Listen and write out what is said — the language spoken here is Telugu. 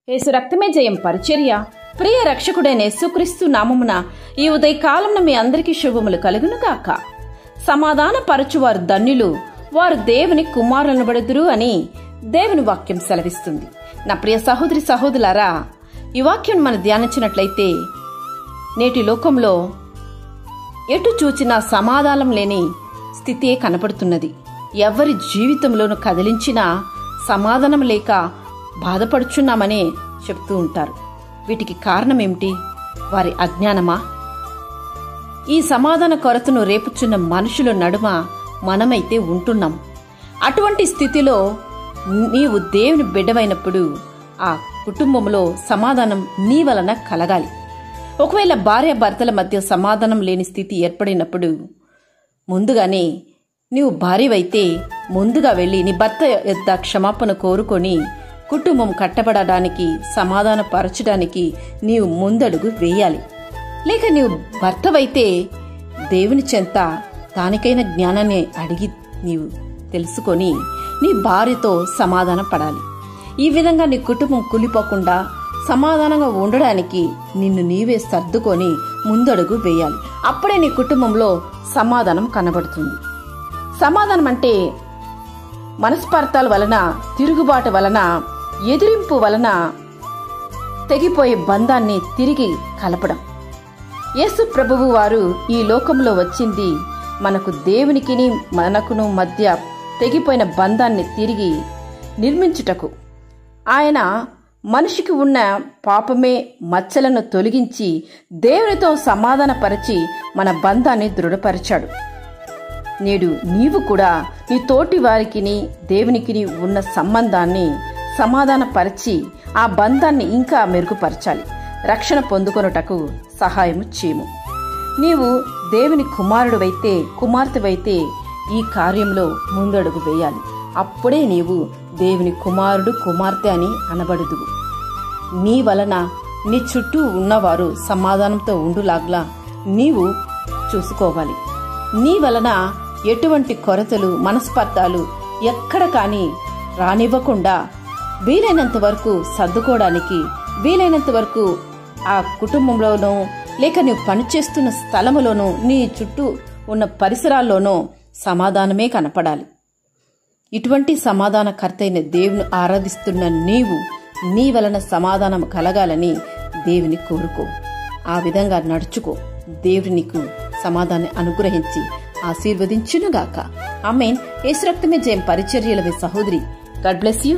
యేసు రక్తమే జయం పరిచర్య. ప్రియ రక్షకుడైన యేసుక్రీస్తు నామమున ఈ ఉదయకాలంలో మీ అందరికీ శుభములు కలుగును గాక. సమాధాన పరచువారు ధన్యులు, వారు దేవుని కుమారులనబడుదురు అని దేవుని వాక్యం సెలవిస్తుంది. నా ప్రియ సహోదరి సహోదరులారా, ఈ వాక్యం మనం ధ్యానించినట్లయితే నేటి లోకంలో ఎటు చూచినా సమాధానం లేని స్థితే కనపడుతున్నది. ఎవరి జీవితంలోనూ కదిలించినా సమాధానం లేక బాధపడుచున్నామని చెప్తూ ఉంటారు. వీటికి కారణం ఏమిటి? వారి అజ్ఞానమా? ఈ సమాధాన కొరతను రేపుచున్న మనుషుల నడుమ మనమైతే ఉంటున్నాం. అటువంటి స్థితిలో నీవు దేవుని బిడ్డవైనప్పుడు ఆ కుటుంబంలో సమాధానం నీ వలన కలగాలి. ఒకవేళ భార్యాభర్తల మధ్య సమాధానం లేని స్థితి ఏర్పడినప్పుడు ముందుగానే నీవు భార్యవైతే ముందుగా వెళ్ళి నీ భర్త యొద్ద క్షమాపణ కోరుకొని కుటుంబం కట్టబడడానికి సమాధాన పరచడానికి నీవు ముందడుగు వేయాలి. లేక నీవు భర్తవైతే దేవుని చెంత దానికైన జ్ఞానాన్ని అడిగి నీవు తెలుసుకొని నీ భార్యతో సమాధాన పడాలి. ఈ విధంగా నీ కుటుంబం కూలిపోకుండా సమాధానంగా ఉండడానికి నిన్ను నీవే సర్దుకొని ముందడుగు వేయాలి. అప్పుడే నీ కుటుంబంలో సమాధానం కనబడుతుంది. సమాధానం అంటే మనస్పర్ధాల వలన, తిరుగుబాటు వలన, ఎదిరింపు వలన తెగిపోయే బంధాన్ని తిరిగి కలపడం. యేసు ప్రభువు వారు ఈ లోకంలో వచ్చింది మనకు దేవునికిని మనకును మధ్య తెగిపోయిన బంధాన్ని తిరిగి నిర్మించుటకు. ఆయన మనిషికి ఉన్న పాపమే మచ్చలను తొలగించి దేవునితో సమాధానపరిచి మన బంధాన్ని దృఢపరిచాడు. నేడు నీవు కూడా నీ తోటి వారికిని దేవునికిని ఉన్న సంబంధాన్ని సమాధానపరిచి ఆ బంధాన్ని ఇంకా మెరుగుపరచాలి. రక్షణ పొందుకొనుటకు సహాయం చేయము. నీవు దేవుని కుమారుడువైతే, కుమార్తెవైతే ఈ కార్యంలో ముందడుగు వేయాలి. అప్పుడే నీవు దేవుని కుమారుడు, కుమార్తె అని అనబడుదువు. నీ వలన నీ చుట్టూ ఉన్నవారు సమాధానంతో ఉండులాగ్లా నీవు చూసుకోవాలి. నీ వలన ఎటువంటి కొరతలు, మనస్పర్ధాలు ఎక్కడ కానీ రానివ్వకుండా వీలైనంత వరకు సర్దుకోవడానికి, వీలైనంత వరకు ఆ కుటుంబంలోనూ లేక నువ్వు పనిచేస్తున్న స్థలములోనూ నీ చుట్టూ ఉన్న పరిసరాల్లోనూ సమాధానమే కనపడాలి. ఇటువంటి సమాధానకర్తైన దేవుని ఆరాధిస్తున్న నీవు నీ వలన సమాధానం కలగాలని దేవుని కోరుకో. ఆ విధంగా నడుచుకో. దేవుడు నీకు సమాధానం అనుగ్రహించి ఆశీర్వదించునుగాక. ఆమేన్. యేసు రక్తమే జయం పరిచర్యల సహోదరి. God bless you.